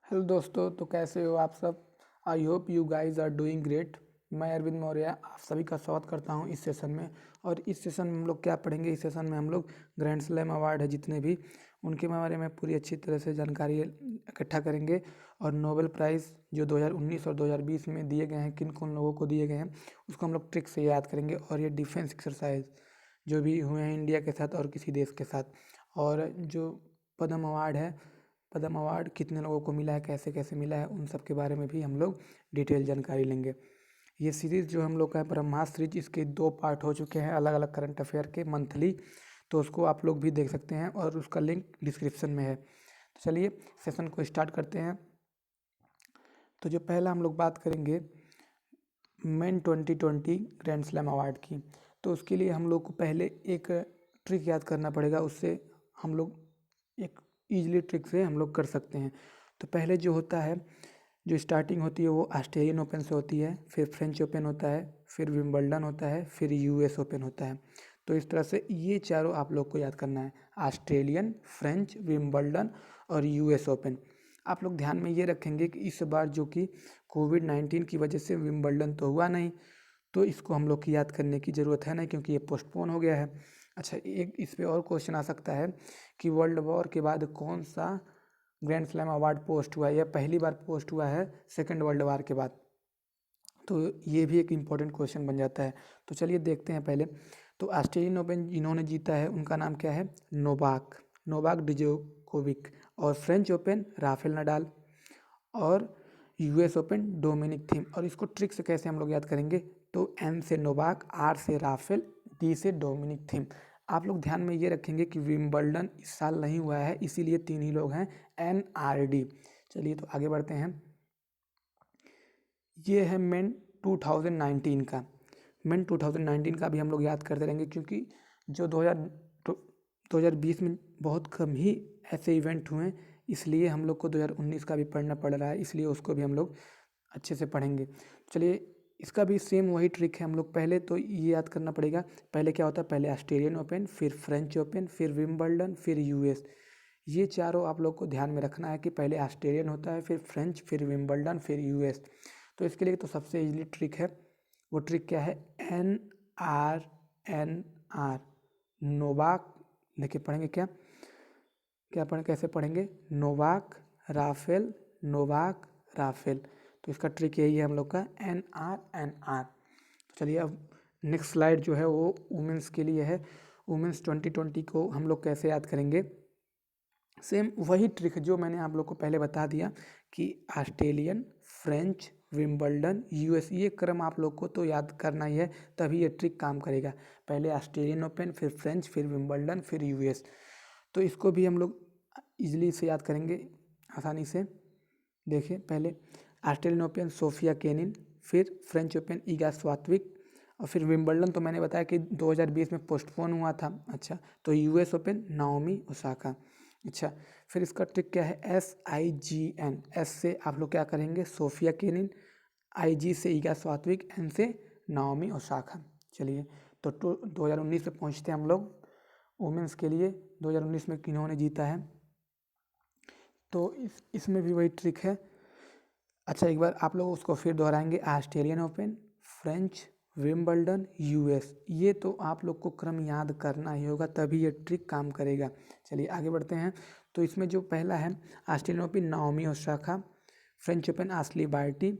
Hello दोस्तों, तो कैसे हो आप सब। I hope you guys are doing great. मैं अरविंद मौर्य आप सभी का स्वागत करता हूं इस सेशन में। और इस सेशन में हम लोग क्या पढ़ेंगे, इस सेशन में हम लोग ग्रैंड स्लैम अवार्ड है जितने भी, उनके बारे में पूरी अच्छी तरह से जानकारी इकट्ठा करेंगे। और नोबेल प्राइज़ जो 2019 और 2020 में दिए गए हैं, किन किन लोगों को दिए गए हैं, उसको हम लोग ट्रिक से याद करेंगे। और ये डिफेंस एक्सरसाइज जो भी हुए हैं इंडिया के साथ और किसी देश के साथ, और जो पद्म अवार्ड है, पद्म अवार्ड कितने लोगों को मिला है, कैसे कैसे मिला है, उन सब के बारे में भी हम लोग डिटेल जानकारी लेंगे। ये सीरीज़ जो हम लोग का है ब्रह्मास्त्र सीरीज, इसके 2 पार्ट हो चुके हैं अलग अलग करंट अफेयर के मंथली, तो उसको आप लोग भी देख सकते हैं और उसका लिंक डिस्क्रिप्शन में है। तो चलिए सेशन को स्टार्ट करते हैं। तो जो पहला हम लोग बात करेंगे मेन 2020 ग्रैंड स्लैम अवार्ड की, तो उसके लिए हम लोग को पहले एक ट्रिक याद करना पड़ेगा। उससे हम लोग एक ईजिली ट्रिक से हम लोग कर सकते हैं। तो पहले जो होता है, जो स्टार्टिंग होती है वो ऑस्ट्रेलियन ओपन से होती है, फिर फ्रेंच ओपन होता है, फिर विंबलडन होता है, फिर यूएस ओपन होता है। तो इस तरह से ये चारों आप लोग को याद करना है, ऑस्ट्रेलियन, फ्रेंच, विंबलडन और यूएस ओपन। आप लोग ध्यान में ये रखेंगे कि इस बार जो कि कोविड-19 की वजह से विंबलडन तो हुआ नहीं, तो इसको हम लोग की याद करने की ज़रूरत है नहीं, क्योंकि ये पोस्टपोन हो गया है। अच्छा, एक इस पे और क्वेश्चन आ सकता है कि वर्ल्ड वॉर के बाद कौन सा ग्रैंड स्लैम अवार्ड पोस्ट हुआ है, यह पहली बार पोस्ट हुआ है सेकेंड वर्ल्ड वार के बाद। तो ये भी एक इम्पॉर्टेंट क्वेश्चन बन जाता है। तो चलिए देखते हैं पहले। तो ऑस्ट्रेलियन ओपन जिन्होंने जीता है उनका नाम क्या है, नोवाक नोवाक डिजोकोविक। और फ्रेंच ओपन राफेल नडाल। और यूएस ओपन डोमिनिक थीम। और इसको ट्रिक से कैसे हम लोग याद करेंगे, तो एन से नोवाक, आर से राफेल, डी से डोमिनिक थीम। आप लोग ध्यान में ये रखेंगे कि विंबलडन इस साल नहीं हुआ है, इसीलिए 3 ही लोग हैं, एन आर डी। चलिए तो आगे बढ़ते हैं। ये है मेन 2019 का। मेन 2019 का भी हम लोग याद करते रहेंगे, क्योंकि जो 2020 में बहुत कम ही ऐसे इवेंट हुए, इसलिए हम लोग को 2019 का भी पढ़ना पड़ रहा है, इसलिए उसको भी हम लोग अच्छे से पढ़ेंगे। चलिए इसका भी सेम वही ट्रिक है। हम लोग पहले तो ये याद करना पड़ेगा, पहले क्या होता है, पहले ऑस्ट्रेलियन ओपन, फिर फ्रेंच ओपन, फिर विंबलडन, फिर यूएस। ये चारों आप लोग को ध्यान में रखना है कि पहले ऑस्ट्रेलियन होता है, फिर फ्रेंच, फिर विंबलडन, फिर यूएस। तो इसके लिए तो सबसे इजीली ट्रिक है, वो ट्रिक क्या है, NRNR, नोवाक। देखिए पढ़ेंगे क्या क्या पढ़ें, कैसे पढ़ेंगे, नोवाक राफेल, नोवाक राफेल। तो इसका ट्रिक यही है हम लोग का, NRNR। तो चलिए अब नेक्स्ट स्लाइड जो है वो वुमेंस के लिए है। वुमेंस 2020 को हम लोग कैसे याद करेंगे, सेम वही ट्रिक जो मैंने आप लोग को पहले बता दिया कि ऑस्ट्रेलियन, फ्रेंच, विंबलडन, यूएस, ये क्रम आप लोग को तो याद करना ही है, तभी ये ट्रिक काम करेगा। पहले ऑस्ट्रेलियन ओपन, फिर फ्रेंच, फिर विंबलडन, फिर यूएस। तो इसको भी हम लोग इजीली से याद करेंगे, आसानी से। देखिए पहले ऑस्ट्रेलियन ओपन सोफिया केनिन, फिर फ्रेंच ओपन ईगा स्वात्विक, और फिर विंबलडन तो मैंने बताया कि 2020 में पोस्टपोन हुआ था। अच्छा, तो यूएस ओपन नाओमी ओसाका। अच्छा, फिर इसका ट्रिक क्या है, SIGN। एस से आप लोग क्या करेंगे, सोफिया केनिन, IG से ईगा स्वात्विक, N से नाओमी ओसाका। चलिए तो 2019 पे पहुँचते हैं हम लोग। वुमेंस के लिए 2019 में किन्होंने जीता है, तो इसमें भी वही ट्रिक है। अच्छा, एक बार आप लोग उसको फिर दोहराएंगे, Australian open, French, Wimbledon, US. ये तो आप लोग को क्रम याद करना ही होगा, तभी ये ट्रिक काम करेगा। चलिए आगे बढ़ते हैं। तो इसमें जो पहला है, Australian Open Naomi Osaka, French Open Ashleigh Barty,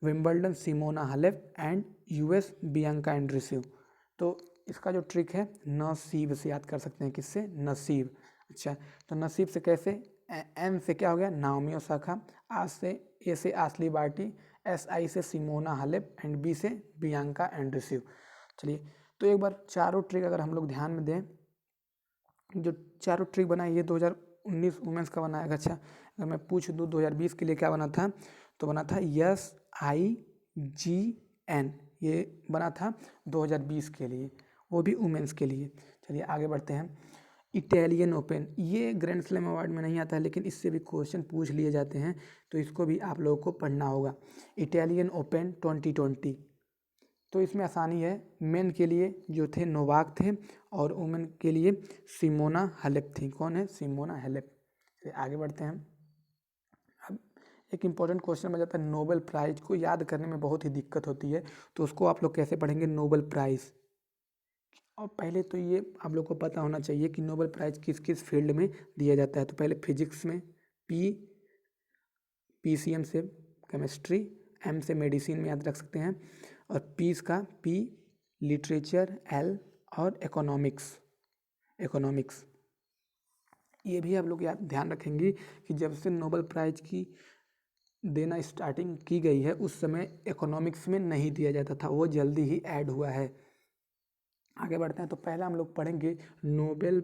Wimbledon Simona Halep, and US Bianca Andreescu. तो इसका जो ट्रिक है, नसीब से याद कर सकते हैं, किससे, नसीब। अच्छा, तो नसीब से कैसे, एन से क्या हो गया, नाओमी ओसाका, आर से, ए से आस्ली बार्टी, SI से सिमोना हालेप, एंड बी से बियांका एंड्रीस्यू। चलिए तो एक बार चारों ट्रिक अगर हम लोग ध्यान में दें, जो चारों ट्रिक बनाए ये 2019 वुमेंस का बनाया। अच्छा, अगर मैं पूछ दूँ 2020 के लिए क्या बना था, तो बना था SIGN, ये बना था 2020 के लिए, वो भी वुमेंस के लिए। चलिए आगे बढ़ते हैं। इटालियन ओपन, ये ग्रैंड स्लैम अवार्ड में नहीं आता है, लेकिन इससे भी क्वेश्चन पूछ लिए जाते हैं, तो इसको भी आप लोगों को पढ़ना होगा। इटालियन ओपन 2020, तो इसमें आसानी है, मेन के लिए जो थे नोवाक थे, और वुमेन के लिए सिमोना हालेप थी। कौन है, सिमोना हालेप। आगे बढ़ते हैं। अब एक इम्पॉर्टेंट क्वेश्चन बन जाता है नोबेल प्राइज को याद करने में बहुत ही दिक्कत होती है, तो उसको आप लोग कैसे पढ़ेंगे नोबेल प्राइज़। और पहले तो ये आप लोग को पता होना चाहिए कि नोबेल प्राइज़ किस किस फील्ड में दिया जाता है। तो पहले फिजिक्स में PCM से केमिस्ट्री, M से मेडिसिन में याद रख सकते हैं, और पीस का P लिटरेचर, L और इकोनॉमिक्स ये भी आप लोग याद ध्यान रखेंगे कि जब से नोबेल प्राइज़ की देना स्टार्टिंग की गई है उस समय इकोनॉमिक्स में नहीं दिया जाता था, वो जल्दी ही ऐड हुआ है। आगे बढ़ते हैं तो पहला हम लोग पढ़ेंगे नोबेल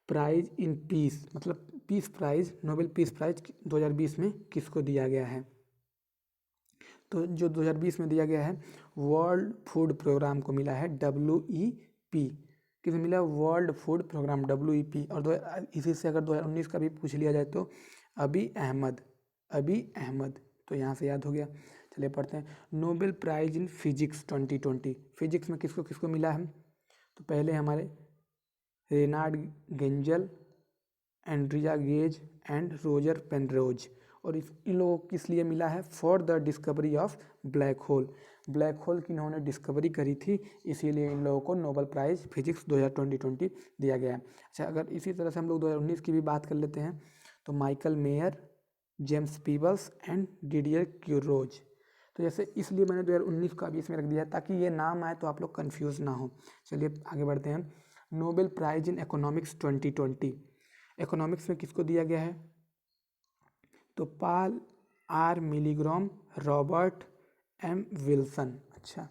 प्राइज़ इन पीस, मतलब peace prize, Nobel peace prize 2020 में किसको दिया गया है। तो जो 2020 में दिया गया है वर्ल्ड फूड प्रोग्राम को मिला है WEP। किसे मिला? World food programme WEP। और इसी से अगर 2019 का भी पूछ लिया जाए तो अबी अहमद, तो यहाँ से याद हो गया। चलिए पढ़ते हैं Nobel prize in physics 2020। Physics में किसको किसको मिला है? तो पहले हमारे Reinhard Genzel, Andrea Ghez and Roger Penrose. और इन लोगों को किस लिए मिला है? For the discovery of black hole. Black hole की इन्होंने डिस्कवरी करी थी, इसीलिए इन लोगों को नोबेल प्राइज़ फिजिक्स 2020 दिया गया है। अच्छा, अगर इसी तरह से हम लोग 2019 की भी बात कर लेते हैं तो Michael Mayor, James Peebles and Didier Queloz. तो जैसे इसलिए मैंने 2019 का भी इसमें रख दिया है ताकि ये नाम आए तो आप लोग कन्फ्यूज़ ना हो। चलिए आगे बढ़ते हैं Nobel prize in economics 2020। Economics में किसको दिया गया है? तो Paul R Milgrom, Robert M Wilson. अच्छा,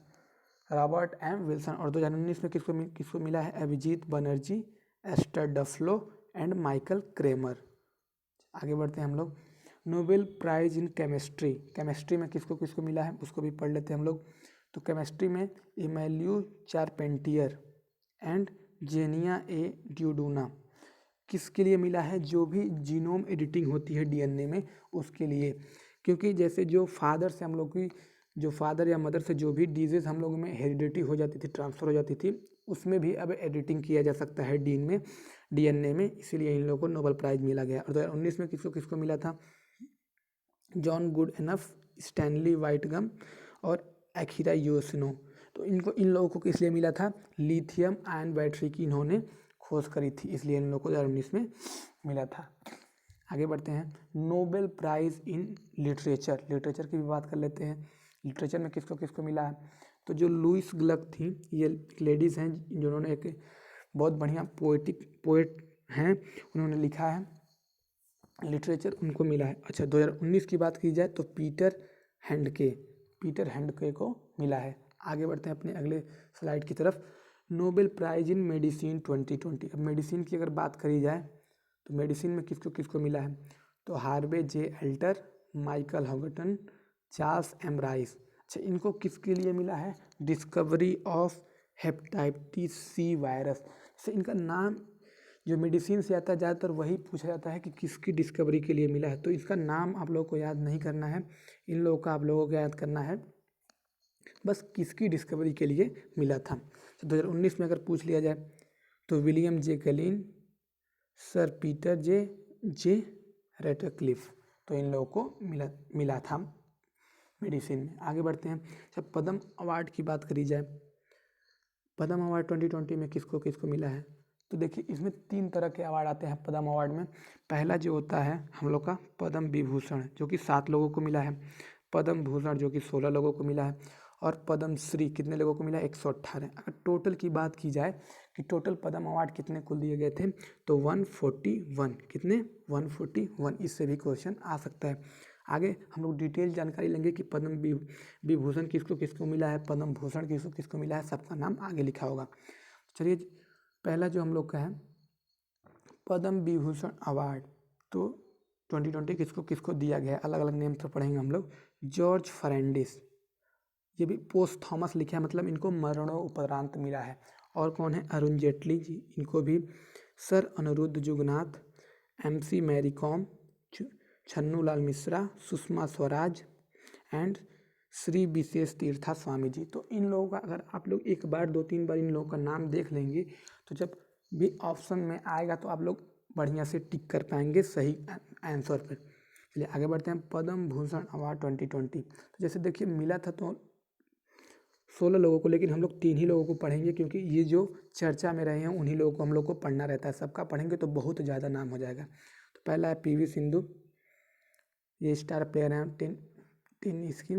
रॉबर्ट M विल्सन। और 2019 में किसको मिला है? Abhijit Banerjee, Esther Duflo and Michael Kremer. आगे बढ़ते हैं हम लोग Nobel prize in chemistry. Chemistry में किसको किसको मिला है उसको भी पढ़ लेते हैं हम लोग। तो केमिस्ट्री में इमैल्यू चारपेंटियर एंड जेनिया ए ड्यूडूना। किसके लिए मिला है? जो भी जीनोम एडिटिंग होती है DNA में उसके लिए। क्योंकि जैसे जो फादर से हम लोग की, जो फादर या मदर से जो भी डिजीज़ हम लोग में हेरिडिटी हो जाती थी, ट्रांसफ़र हो जाती थी, उसमें भी अब एडिटिंग किया जा सकता है DNA में, इसीलिए इन लोगों को नोबेल प्राइज़ मिला गया। और 2019 में किसको किसको मिला था? जॉन गुडएनफ, स्टैनली वाइटगम और अखीरा योशिनो। तो इन लोगों को किस लिए मिला था? लिथियम आयन बैटरी की इन्होंने खोज करी थी, इसलिए इन लोगों को 2019 में मिला था। आगे बढ़ते हैं नोबेल प्राइज़ इन लिटरेचर की भी बात कर लेते हैं। लिटरेचर में किसको किसको मिला है? तो जो लुइस ग्लक थी, ये लेडीज़ हैं जिन्होंने एक बहुत बढ़िया पोएट हैं, उन्होंने लिखा है लिटरेचर, उनको मिला है। अच्छा, 2019 की बात की जाए तो पीटर हैंडके को मिला है। आगे बढ़ते हैं अपने अगले स्लाइड की तरफ। Nobel prize in medicine 2020। अब मेडिसिन की अगर बात करी जाए तो मेडिसिन में किसको किसको मिला है? तो Harvey J Alter, Michael Houghton, Charles M Rice. अच्छा, इनको किसके लिए मिला है? Discovery of hepatitis C virus. से इनका नाम जो मेडिसिन से आता है ज़्यादातर वही पूछा जाता है कि किसकी डिस्कवरी के लिए मिला है, तो इसका नाम आप लोगों को याद नहीं करना है, इन लोगों का आप लोगों को याद करना है बस किसकी डिस्कवरी के लिए मिला था। तो 2019 में अगर पूछ लिया जाए तो William J Kaelin, sir Peter J Ratcliffe, तो इन लोगों को मिला था मेडिसिन में। आगे बढ़ते हैं। जब पद्म अवार्ड की बात करी जाए, पद्म अवार्ड 2020 में किसको किसको मिला है? तो देखिए इसमें 3 तरह के अवार्ड आते हैं पद्म अवार्ड में। पहला जो होता है हम लोग का पद्म विभूषण, जो कि 7 लोगों को मिला है। पद्म भूषण जो कि 16 लोगों को मिला है। और पद्म श्री कितने लोगों को मिला है? 118। अगर टोटल की बात की जाए कि टोटल पद्म अवार्ड कितने कुल दिए गए थे तो 141। कितने? 141। इससे भी क्वेश्चन आ सकता है। आगे हम लोग डिटेल जानकारी लेंगे कि पद्म विभूषण किसको किसको मिला है, पद्म भूषण किसको किसको मिला है, सबका नाम आगे लिखा होगा। चलिए पहला जो हम लोग का है पद्म विभूषण अवार्ड, तो 2020 किसको किसको दिया गया है, अलग अलग नेम से पढ़ेंगे हम लोग। जॉर्ज फर्नांडिस, ये भी पोस्ट थॉमस लिखा है, मतलब इनको मरणोपरांत मिला है। और कौन है? अरुण जेटली जी, इनको भी। Sir Anerood Jugnauth, MC Mary Kom, Chhannu Lal Mishra, Sushma Swaraj and Shri Vishwesha Teertha Swami ji. तो इन लोगों का अगर आप लोग एक बार 2-3 बार इन लोगों का नाम देख लेंगे तो जब भी ऑप्शन में आएगा तो आप लोग बढ़िया से टिक कर पाएंगे सही आंसर पर। चलिए आगे बढ़ते हैं। पद्म भूषण अवार्ड 2020, तो जैसे देखिए मिला था तो 16 लोगों को, लेकिन हम लोग 3 ही लोगों को पढ़ेंगे क्योंकि ये जो चर्चा में रहे हैं उन्हीं लोगों को हम लोग को पढ़ना रहता है। सबका पढ़ेंगे तो बहुत ज़्यादा नाम हो जाएगा। तो पहला है पीवी सिंधु, ये स्टार प्लेयर हैं टेनिस की,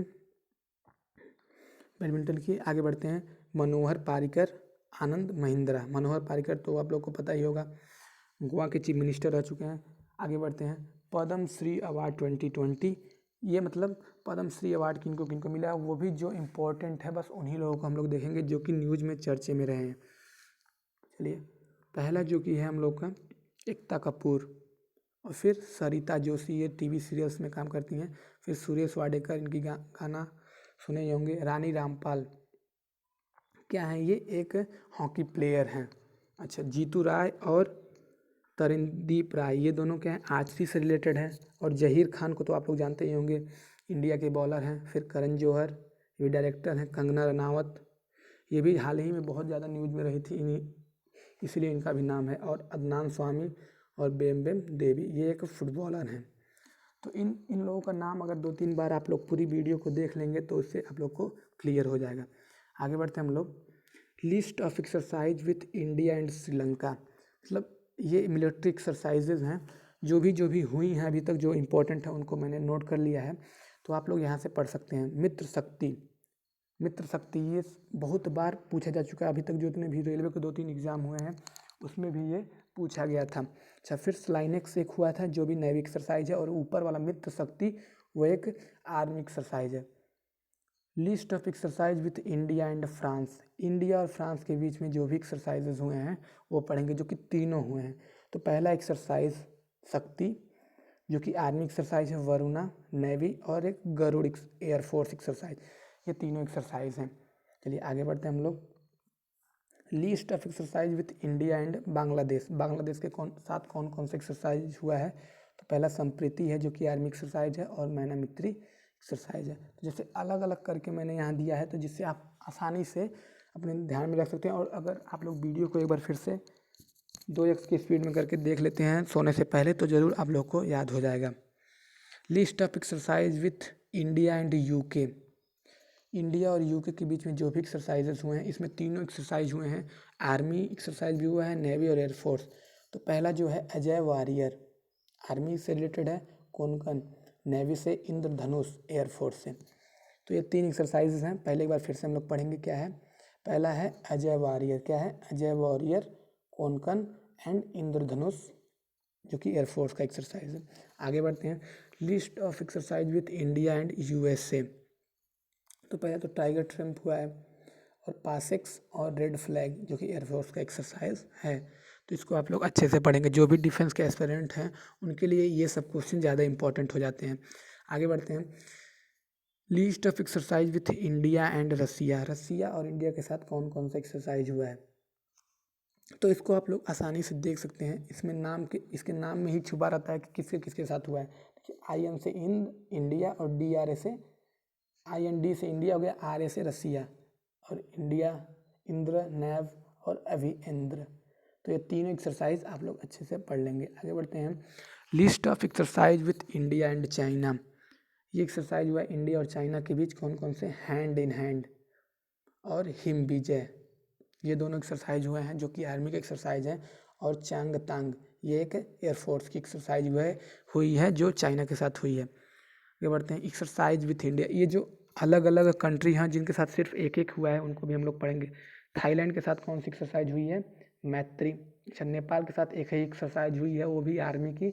बैडमिंटन की। आगे बढ़ते हैं मनोहर पारिकर, आनंद महिंद्रा। मनोहर पारिकर तो आप लोग को पता ही होगा, गोवा के चीफ मिनिस्टर रह चुके हैं। आगे बढ़ते हैं पद्म श्री अवार्ड 2020, ये मतलब पद्म श्री अवार्ड किनको किनको मिला वो भी जो इम्पोर्टेंट है बस उन्हीं लोगों को हम लोग देखेंगे जो कि न्यूज़ में चर्चे में रहे हैं। चलिए पहला जो कि है हम लोग का एकता कपूर, और फिर सरिता जोशी, ये टीवी सीरियल्स में काम करती हैं। फिर सुरेश वाडेकर, इनकी गाना सुने ही होंगे। रानी रामपाल क्या है, ये एक हॉकी प्लेयर हैं। अच्छा, जीतू राय और तरणदीप राय, ये दोनों क्या हैं, आर्चरी से रिलेटेड हैं। और जहीर खान को तो आप लोग जानते ही होंगे, इंडिया के बॉलर हैं। फिर करण जौहर, ये डायरेक्टर हैं। कंगना रनावत, ये भी हाल ही में बहुत ज़्यादा न्यूज़ में रही थी, इन्हीं इसलिए इनका भी नाम है। और अदनान स्वामी और बेम बेम देवी, ये एक फुटबॉलर हैं। तो इन लोगों का नाम अगर 2-3 बार आप लोग पूरी वीडियो को देख लेंगे तो उससे आप लोग को क्लियर हो जाएगा। आगे बढ़ते हैं हम लोग। List of exercise with India and Sri Lanka, मतलब ये मिलिट्री एक्सरसाइजेज हैं जो भी हुई हैं अभी तक, जो इम्पोर्टेंट है उनको मैंने नोट कर लिया है, तो आप लोग यहाँ से पढ़ सकते हैं। मित्र शक्ति ये बहुत बार पूछा जा चुका है अभी तक, जितने भी रेलवे के 2-3 एग्जाम हुए हैं उसमें भी ये पूछा गया था। अच्छा, फिर स्लाइनेक्स एक हुआ था जो भी नेवी एक्सरसाइज है, और ऊपर वाला मित्र शक्ति वो एक आर्मी एक्सरसाइज है। List of exercise with India and France, India और फ्रांस के बीच में जो भी एक्सरसाइजेज हुए हैं वो पढ़ेंगे, जो कि तीनों हुए हैं। तो पहला एक्सरसाइज शक्ति, जो कि आर्मी एक्सरसाइज है, वरुणा नेवी, और एक गरुड़ एयरफोर्स एक्सरसाइज, ये तीनों एक्सरसाइज हैं। चलिए आगे बढ़ते हैं हम लोग। List of exercise with India and Bangladesh, Bangladesh के साथ कौन कौन सा एक्सरसाइज हुआ है। तो पहला संप्रीति है जो कि आर्मी एक्सरसाइज है, और मैना मित्री एक्सरसाइज है। तो जैसे अलग अलग करके मैंने यहाँ दिया है, तो जिससे आप आसानी से अपने ध्यान में रख सकते हैं। और अगर आप लोग वीडियो को एक बार फिर से 2x की स्पीड में करके देख लेते हैं सोने से पहले, तो ज़रूर आप लोग को याद हो जाएगा। List of exercise with India and UK, India और यूके के बीच में जो भी एक्सरसाइजेस हुए हैं, इसमें तीनों एक्सरसाइज हुए हैं। आर्मी एक्सरसाइज भी हुआ है, नेवी और एयरफोर्स। तो पहला जो है अजय वॉरियर, आर्मी से रिलेटेड है। कोंकण, नेवी से इंद्रधनुष, एयरफोर्स से। तो ये 3 एक्सरसाइजेज हैं। पहले एक बार फिर से हम लोग पढ़ेंगे क्या है। पहला है अजय वॉरियर, क्या है, अजय वॉरियर, कोंकण एंड इंद्रधनुष, जो कि एयरफोर्स का एक्सरसाइज है। आगे बढ़ते हैं। List of exercise with India and USA, तो पहले तो टाइगर ट्रम्प हुआ है, और पासेक्स और रेड फ्लैग, जो कि एयरफोर्स का एक्सरसाइज है। तो इसको आप लोग अच्छे से पढ़ेंगे, जो भी डिफेंस के एस्पिरेंट हैं उनके लिए ये सब क्वेश्चन ज़्यादा इंपॉर्टेंट हो जाते हैं। आगे बढ़ते हैं। List of exercise with India and Russia, Russia और इंडिया के साथ कौन कौन सा एक्सरसाइज हुआ है। तो इसको आप लोग आसानी से देख सकते हैं, इसमें इसके नाम में ही छुपा रहता है कि किसके किसके साथ हुआ है। देखिए, IN से इंडिया, और DRA से IND से इंडिया हो गया, RA से रसिया, और इंडिया इंद्र, नैव और अभिएंद्र। तो ये तीनों एक्सरसाइज आप लोग अच्छे से पढ़ लेंगे। आगे बढ़ते हैं। List of exercise with India and China, ये एक्सरसाइज हुआ इंडिया और चाइना के बीच कौन कौन से, हैंड इन हैंड और हिम विजय, ये दोनों एक्सरसाइज हुए हैं जो कि आर्मी के एक्सरसाइज हैं। और चांग तांग, ये एक एयरफोर्स की एक्सरसाइज हुई है जो चाइना के साथ हुई है। आगे बढ़ते हैं। एक्सरसाइज विथ इंडिया, ये जो अलग अलग कंट्री हैं जिनके साथ सिर्फ एक एक हुआ है उनको भी हम लोग पढ़ेंगे। थाईलैंड के साथ कौन सी एक्सरसाइज हुई है, मैत्री। अच्छा, नेपाल के साथ एक ही एक्सरसाइज हुई है, वो भी आर्मी की,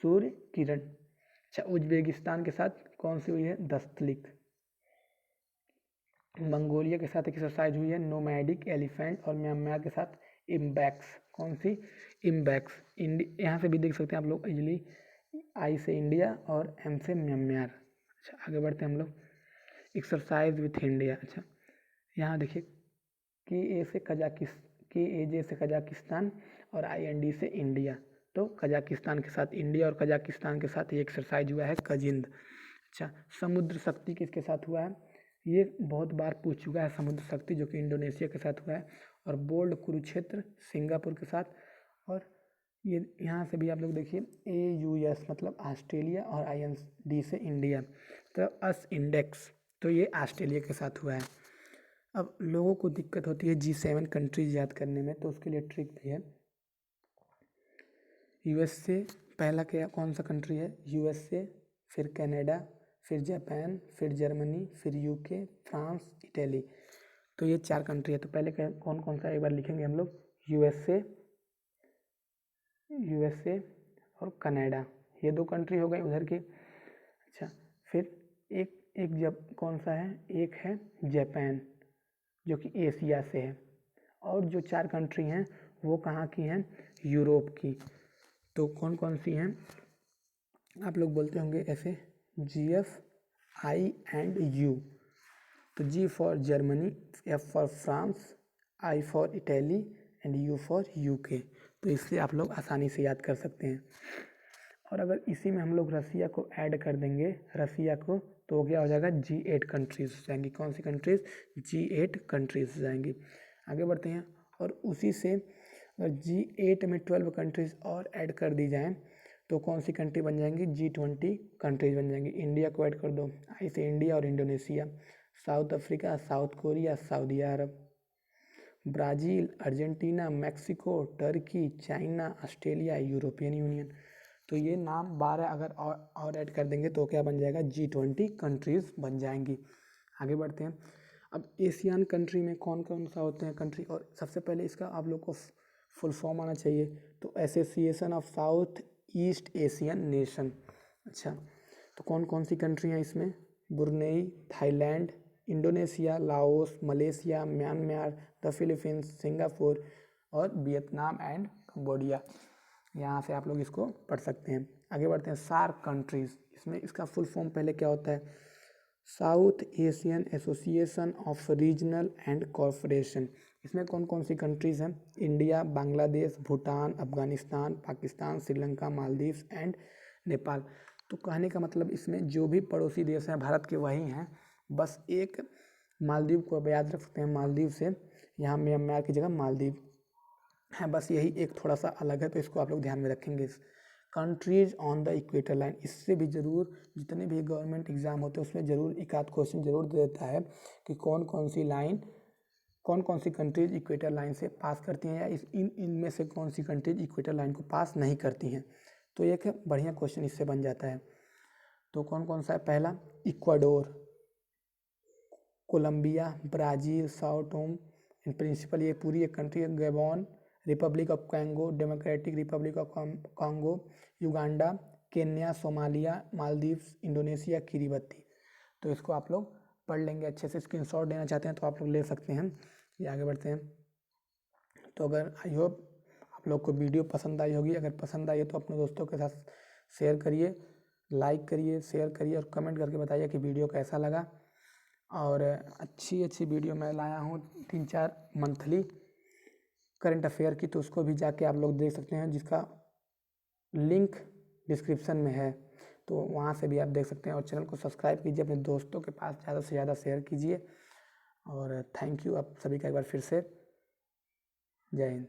सूर्य किरण। अच्छा, उज्बेकिस्तान के साथ कौन सी हुई है, दस्तलिक। मंगोलिया के साथ एक्सरसाइज हुई है, नोमैडिक एलिफेंट। और म्यांमार के साथ इम्बैक्स, कौन सी, इम्बैक्स। यहाँ से भी देख सकते हैं आप लोग इजली, I से इंडिया और M से म्यांमार। अच्छा, आगे बढ़ते हैं हम लोग। एक्सरसाइज विथ इंडिया, अच्छा यहाँ देखिए, KAJ से कजाकिस्तान, और IND से इंडिया। तो कजाकिस्तान के साथ इंडिया, और कजाकिस्तान के साथ ये एक्सरसाइज हुआ है कजिंद। अच्छा, समुद्र शक्ति किसके साथ हुआ है, ये बहुत बार पूछ चुका है, समुद्र शक्ति, जो कि इंडोनेशिया के साथ हुआ है। और बोल्ड कुरुक्षेत्र सिंगापुर के साथ, और ये यहाँ से भी आप लोग देखिए AUS मतलब ऑस्ट्रेलिया और IND से इंडिया, तो अस इंडेक्स, तो ये ऑस्ट्रेलिया के साथ हुआ है। अब लोगों को दिक्कत होती है G7 कंट्रीज याद करने में, तो उसके लिए ट्रिक भी है। USA पहला क्या कौन सा कंट्री है? USA, फिर कनाडा, फिर जापान, फिर जर्मनी, फिर UK, फ्रांस, इटली, तो ये 4 कंट्री है। तो पहले कौन कौन सा एक बार लिखेंगे हम लोग, USA और कनाडा, ये 2 कंट्री हो गई उधर की। अच्छा, फिर एक एक जब कौन सा है, एक है जापान जो कि एशिया से है, और जो 4 कंट्री हैं वो कहाँ की हैं, यूरोप की। तो कौन कौन सी हैं, आप लोग बोलते होंगे ऐसे GF, I and U। तो G for Germany, F for France, I for Italy and U for UK। तो इससे आप लोग आसानी से याद कर सकते हैं। और अगर इसी में हम लोग रसिया को ऐड कर देंगे, रसिया को, तो क्या हो जाएगा, G8 कंट्रीज हो जाएंगी। कौन सी कंट्रीज, G8 कंट्रीज हो जाएंगी। आगे बढ़ते हैं, और उसी से अगर G8 में 12 कंट्रीज और ऐड कर दी जाएँ तो कौन सी कंट्री बन जाएंगी, G20 कंट्रीज बन जाएंगी। इंडिया को ऐड कर दो, आई से इंडिया और Indonesia, South Africa, South Korea, Saudi Arabia, Brazil, Argentina, Mexico, Turkey, China, Australia, European Union. तो ये नाम 12 अगर और ऐड कर देंगे तो क्या बन जाएगा, G20 कंट्रीज़ बन जाएंगी। आगे बढ़ते हैं। अब एशियन कंट्री में कौन कौन सा होते हैं कंट्री, और सबसे पहले इसका आप लोग को फुल फॉर्म आना चाहिए, तो association of south east Asian nation. अच्छा, तो कौन कौन सी कंट्री हैं इसमें, Brunei, Thailand, Indonesia, Laos, Malaysia, Myanmar, the Philippines, Singapore और वियतनाम एंड कंबोडिया। यहाँ से आप लोग इसको पढ़ सकते हैं। आगे बढ़ते हैं, सार्क कंट्रीज़, इसमें इसका फुल फॉर्म पहले क्या होता है, south Asian association of regional and corporation. इसमें कौन कौन सी कंट्रीज़ हैं, इंडिया, बांग्लादेश, भूटान, अफगानिस्तान, पाकिस्तान, श्रीलंका, मालदीव्स एंड नेपाल। तो कहने का मतलब इसमें जो भी पड़ोसी देश हैं भारत के वही हैं, बस एक मालदीव को याद रख सकते हैं, मालदीव से यहाँ म्यांमार की जगह मालदीव है, बस यही एक थोड़ा सा अलग है, तो इसको आप लोग ध्यान में रखेंगे। Countries on the equator line, इससे भी ज़रूर जितने भी गवर्नमेंट एग्ज़ाम होते हैं उसमें ज़रूर एक आध क्वेश्चन ज़रूर दे देता है कि कौन कौन सी लाइन, कौन कौन सी कंट्रीज इक्वेटर लाइन से पास करती हैं, या इनमें से कौन सी कंट्रीज इक्वेटर लाइन को पास नहीं करती हैं। तो एक बढ़िया क्वेश्चन इससे बन जाता है। तो कौन कौन सा है, पहला Ecuador, Colombia, Brazil, Sao Tome and Principe, ये पूरी एक कंट्री है, Gabon, Republic of Congo, Democratic Republic of Congo, Uganda, Kenya, Somalia, Maldives, Indonesia, Kiribati. तो इसको आप लोग पढ़ लेंगे अच्छे से, स्क्रीनशॉट लेना चाहते हैं तो आप लोग ले सकते हैं। ये आगे बढ़ते हैं। तो अगर आई होप आप लोग को वीडियो पसंद आई होगी, अगर पसंद आई है तो अपने दोस्तों के साथ शेयर करिए, लाइक करिए, शेयर करिए और कमेंट करके बताइए कि वीडियो कैसा लगा। और अच्छी अच्छी वीडियो मैं लाया हूँ 3-4 मंथली करंट अफेयर की, तो उसको भी जाके आप लोग देख सकते हैं, जिसका लिंक डिस्क्रिप्शन में है, तो वहाँ से भी आप देख सकते हैं। और चैनल को सब्सक्राइब कीजिए, अपने दोस्तों के पास ज़्यादा से ज़्यादा शेयर कीजिए। और थैंक यू आप सभी का एक बार फिर से, जय हिंद।